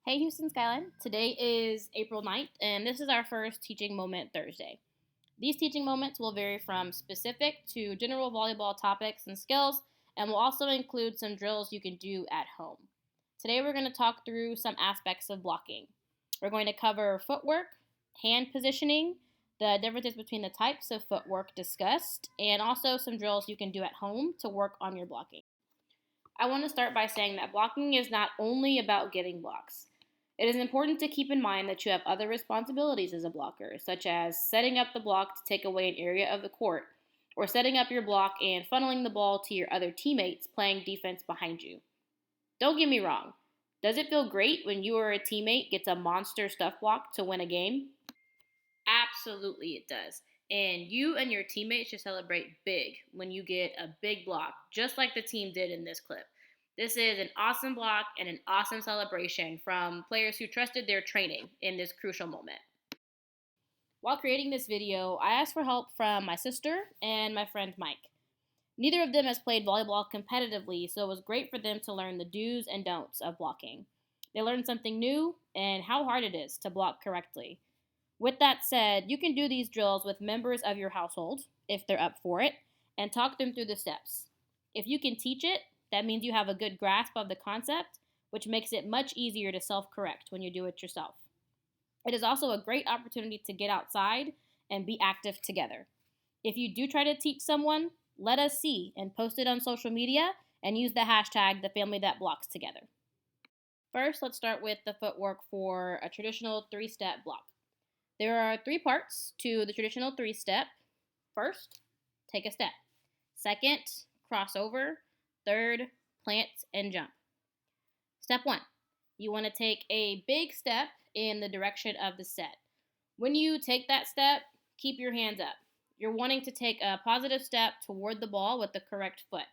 Hey Houston Skyline, today is April 9th, and this is our first Teaching Moment Thursday. These teaching moments will vary from specific to general volleyball topics and skills, and will also include some drills you can do at home. Today we're going to talk through some aspects of blocking. We're going to cover footwork, hand positioning, the differences between the types of footwork discussed, and also some drills you can do at home to work on your blocking. I want to start by saying that blocking is not only about getting blocks. It is important to keep in mind that you have other responsibilities as a blocker, such as setting up the block to take away an area of the court, or setting up your block and funneling the ball to your other teammates playing defense behind you. Don't get me wrong. Does it feel great when you or a teammate gets a monster stuff block to win a game? Absolutely, it does. And you and your teammates should celebrate big when you get a big block, just like the team did in this clip. This is an awesome block and an awesome celebration from players who trusted their training in this crucial moment. While creating this video, I asked for help from my sister and my friend Mike. Neither of them has played volleyball competitively, so it was great for them to learn the do's and don'ts of blocking. They learned something new and how hard it is to block correctly. With that said, you can do these drills with members of your household, if they're up for it, and talk them through the steps. If you can teach it, that means you have a good grasp of the concept, which makes it much easier to self-correct when you do it yourself. It is also a great opportunity to get outside and be active together. If you do try to teach someone, let us see and post it on social media and use the hashtag #TheFamilyThatBlocksTogether. First, let's start with the footwork for a traditional three-step block. There are 3 parts to the traditional 3-step. First, take a step. Second, cross over. Third, plant and jump. Step 1, you want to take a big step in the direction of the set. When you take that step, keep your hands up. You're wanting to take a positive step toward the ball with the correct foot.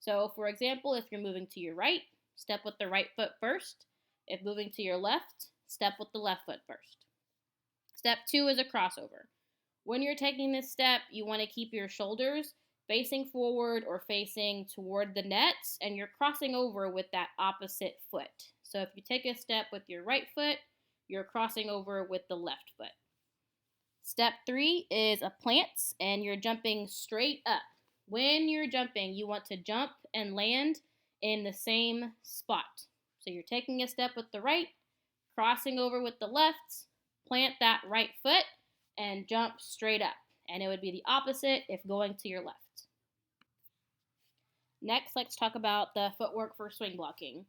So, for example, if you're moving to your right, step with the right foot first. If moving to your left, step with the left foot first. Step 2 is a crossover. When you're taking this step, you want to keep your shoulders facing forward or facing toward the net, and you're crossing over with that opposite foot. So if you take a step with your right foot, you're crossing over with the left foot. Step 3 is a plant, and you're jumping straight up. When you're jumping, you want to jump and land in the same spot. So you're taking a step with the right, crossing over with the left, plant that right foot, and jump straight up. And it would be the opposite if going to your left. Next, let's talk about the footwork for swing blocking.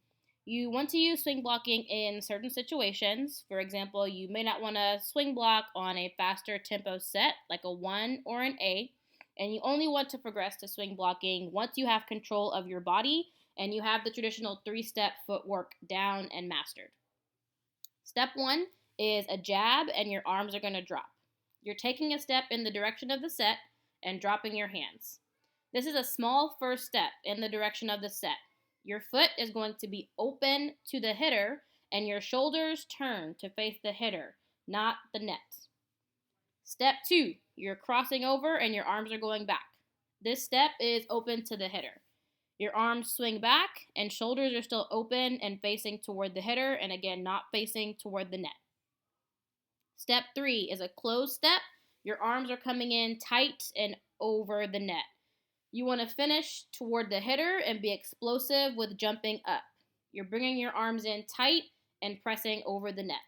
You want to use swing blocking in certain situations. For example, you may not want to swing block on a faster tempo set, like a 1 or an A, and you only want to progress to swing blocking once you have control of your body and you have the traditional 3-step footwork down and mastered. Step 1 is a jab, and your arms are going to drop. You're taking a step in the direction of the set and dropping your hands. This is a small first step in the direction of the set. Your foot is going to be open to the hitter, and your shoulders turn to face the hitter, not the net. Step 2, you're crossing over and your arms are going back. This step is open to the hitter. Your arms swing back and shoulders are still open and facing toward the hitter, and again, not facing toward the net. Step 3 is a closed step. Your arms are coming in tight and over the net. You want to finish toward the hitter and be explosive with jumping up. You're bringing your arms in tight and pressing over the net.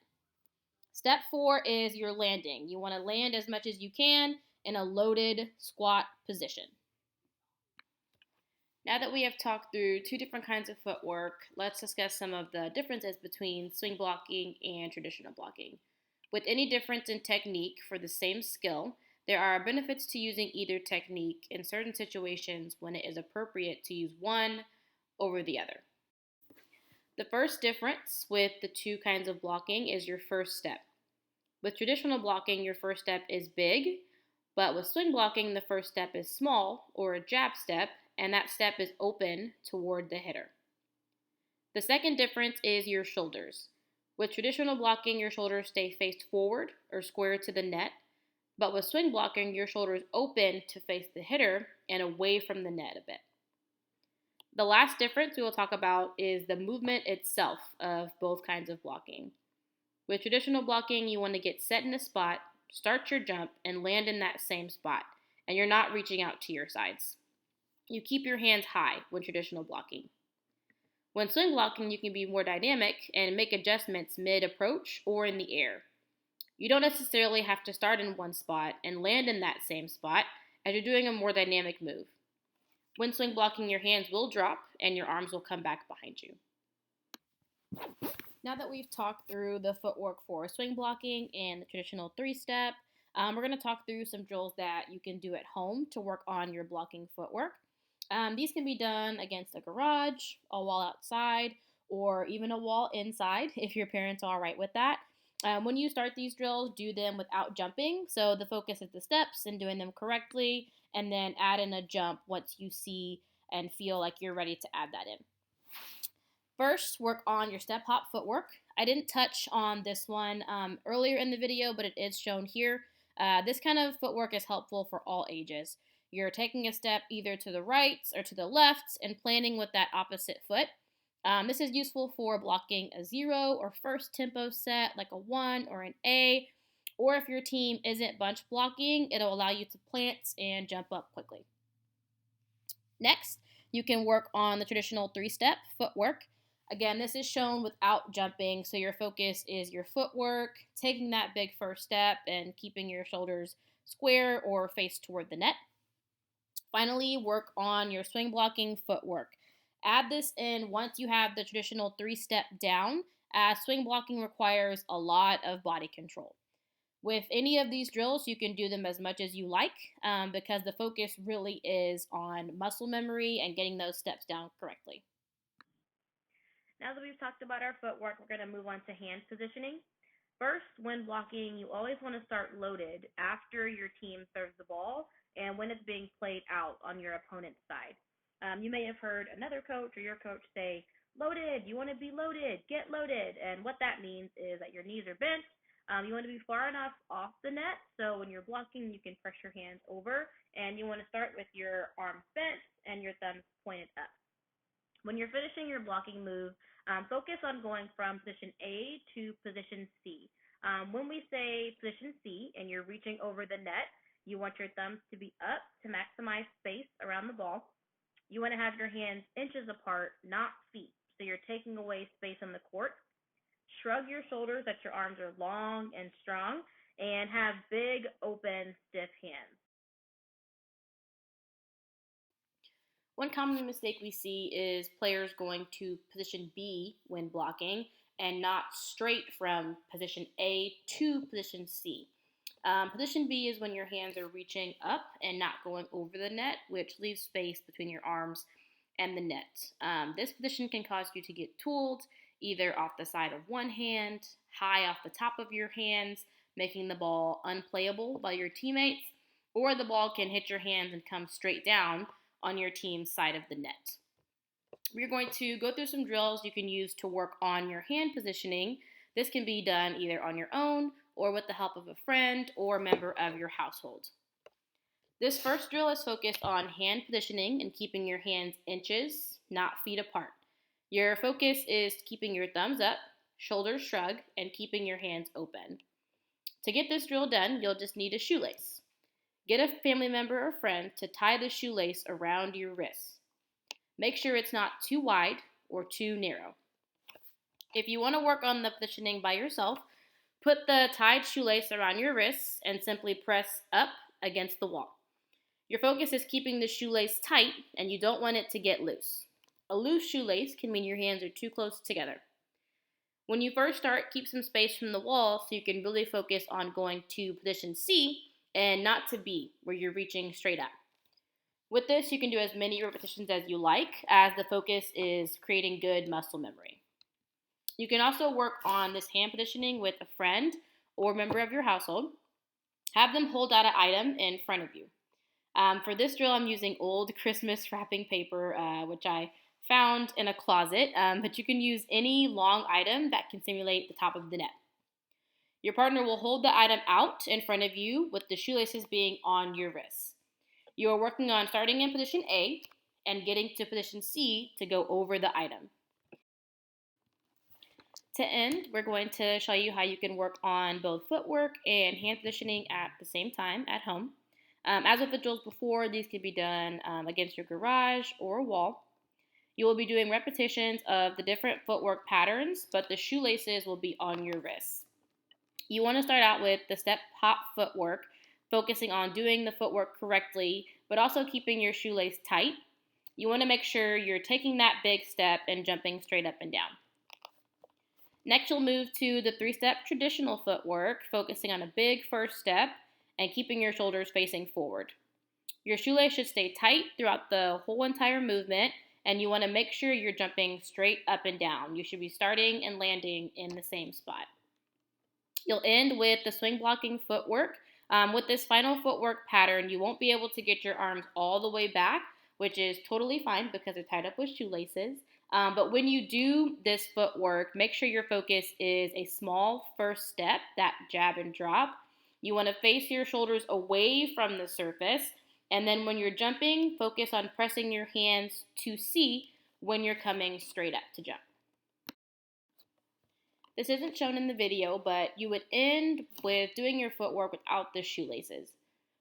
Step 4 is your landing. You want to land as much as you can in a loaded squat position. Now that we have talked through 2 different kinds of footwork, let's discuss some of the differences between swing blocking and traditional blocking. With any difference in technique for the same skill, there are benefits to using either technique in certain situations when it is appropriate to use one over the other. The first difference with the 2 kinds of blocking is your first step. With traditional blocking, your first step is big, but with swing blocking, the first step is small, or a jab step, and that step is open toward the hitter. The second difference is your shoulders. With traditional blocking, your shoulders stay faced forward or square to the net, but with swing blocking, your shoulders open to face the hitter and away from the net a bit. The last difference we will talk about is the movement itself of both kinds of blocking. With traditional blocking, you want to get set in a spot, start your jump, and land in that same spot, and you're not reaching out to your sides. You keep your hands high when traditional blocking. When swing blocking, you can be more dynamic and make adjustments mid approach or in the air. You don't necessarily have to start in one spot and land in that same spot as you're doing a more dynamic move. When swing blocking, your hands will drop and your arms will come back behind you. Now that we've talked through the footwork for swing blocking and the traditional three-step, we're going to talk through some drills that you can do at home to work on your blocking footwork. These can be done against a garage, a wall outside, or even a wall inside if your parents are all right with that. When you start these drills, do them without jumping. So the focus is the steps and doing them correctly, and then add in a jump once you see and feel like you're ready to add that in. First, work on your step hop footwork. I didn't touch on this one earlier in the video, but it is shown here. This kind of footwork is helpful for all ages. You're taking a step either to the right or to the left and planting with that opposite foot. This is useful for blocking a 0 or first tempo set like a 1 or an A, or if your team isn't bunch blocking, it'll allow you to plant and jump up quickly. Next, you can work on the traditional three-step footwork. Again, this is shown without jumping, so your focus is your footwork, taking that big first step, and keeping your shoulders square or face toward the net. Finally, work on your swing blocking footwork. Add this in once you have the traditional three-step down, as swing blocking requires a lot of body control. With any of these drills, you can do them as much as you like because the focus really is on muscle memory and getting those steps down correctly. Now that we've talked about our footwork, we're going to move on to hand positioning. First, when blocking, you always want to start loaded after your team serves the ball and when it's being played out on your opponent's side. You may have heard another coach or your coach say, loaded, you want to be loaded, get loaded. And what that means is that your knees are bent. You want to be far enough off the net so when you're blocking, you can press your hands over. And you want to start with your arms bent and your thumbs pointed up. When you're finishing your blocking move, focus on going from position A to position C. When we say position C and you're reaching over the net, you want your thumbs to be up to maximize space around the ball. You want to have your hands inches apart, not feet, so you're taking away space on the court. Shrug your shoulders that your arms are long and strong, and have big, open, stiff hands. One common mistake we see is players going to position B when blocking and not straight from position A to position C. Position B is when your hands are reaching up and not going over the net, which leaves space between your arms and the net. This position can cause you to get tooled either off the side of one hand, high off the top of your hands, making the ball unplayable by your teammates, or the ball can hit your hands and come straight down on your team's side of the net. We're going to go through some drills you can use to work on your hand positioning. This can be done either on your own or with the help of a friend or member of your household. This first drill is focused on hand positioning and keeping your hands inches, not feet apart. Your focus is keeping your thumbs up, shoulders shrug, and keeping your hands open. To get this drill done, you'll just need a shoelace. Get a family member or friend to tie the shoelace around your wrists. Make sure it's not too wide or too narrow. If you want to work on the positioning by yourself, put the tied shoelace around your wrists and simply press up against the wall. Your focus is keeping the shoelace tight and you don't want it to get loose. A loose shoelace can mean your hands are too close together. When you first start, keep some space from the wall so you can really focus on going to position C and not to B, where you're reaching straight up. With this, you can do as many repetitions as you like, as the focus is creating good muscle memory. You can also work on this hand positioning with a friend or member of your household. Have them hold out an item in front of you. For this drill, I'm using old Christmas wrapping paper, which I found in a closet, but you can use any long item that can simulate the top of the net. Your partner will hold the item out in front of you with the shoelaces being on your wrists. You are working on starting in position A and getting to position C to go over the item. To end, we're going to show you how you can work on both footwork and hand positioning at the same time at home. As with the drills before, these can be done against your garage or wall. You will be doing repetitions of the different footwork patterns, but the shoelaces will be on your wrists. You want to start out with the step hop footwork, focusing on doing the footwork correctly, but also keeping your shoelace tight. You want to make sure you're taking that big step and jumping straight up and down. Next, you'll move to the 3-step traditional footwork, focusing on a big first step and keeping your shoulders facing forward. Your shoelace should stay tight throughout the whole entire movement, and you want to make sure you're jumping straight up and down. You should be starting and landing in the same spot. You'll end with the swing blocking footwork. With this final footwork pattern, you won't be able to get your arms all the way back, which is totally fine because they're tied up with shoelaces. But when you do this footwork, make sure your focus is a small first step, that jab and drop. You want to face your shoulders away from the surface. And then when you're jumping, focus on pressing your hands to C when you're coming straight up to jump. This isn't shown in the video, but you would end with doing your footwork without the shoelaces.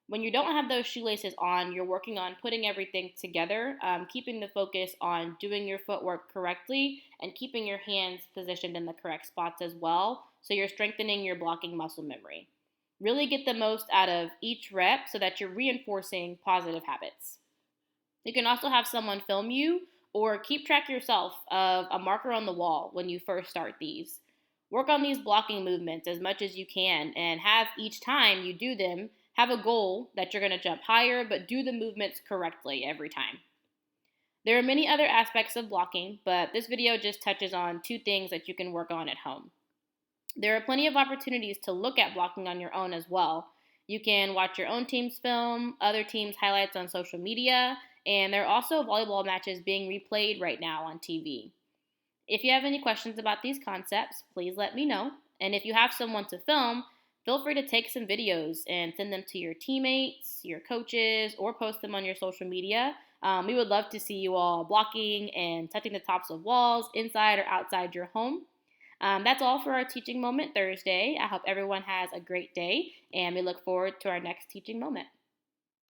When you don't have those shoelaces on, you're working on putting everything together, keeping the focus on doing your footwork correctly and keeping your hands positioned in the correct spots as well, so you're strengthening your blocking muscle memory. Really get the most out of each rep so that you're reinforcing positive habits. You can also have someone film you or keep track yourself of a marker on the wall when you first start these. Work on these blocking movements as much as you can and have each time you do them, have a goal that you're going to jump higher, but do the movements correctly every time. There are many other aspects of blocking, but this video just touches on 2 things that you can work on at home. There are plenty of opportunities to look at blocking on your own as well. You can watch your own team's film, other teams' highlights on social media, and there are also volleyball matches being replayed right now on TV. If you have any questions about these concepts, please let me know. And if you have someone to film, feel free to take some videos and send them to your teammates, your coaches, or post them on your social media. We would love to see you all blocking and touching the tops of walls inside or outside your home. That's all for our Teaching Moment Thursday. I hope everyone has a great day, and we look forward to our next Teaching Moment.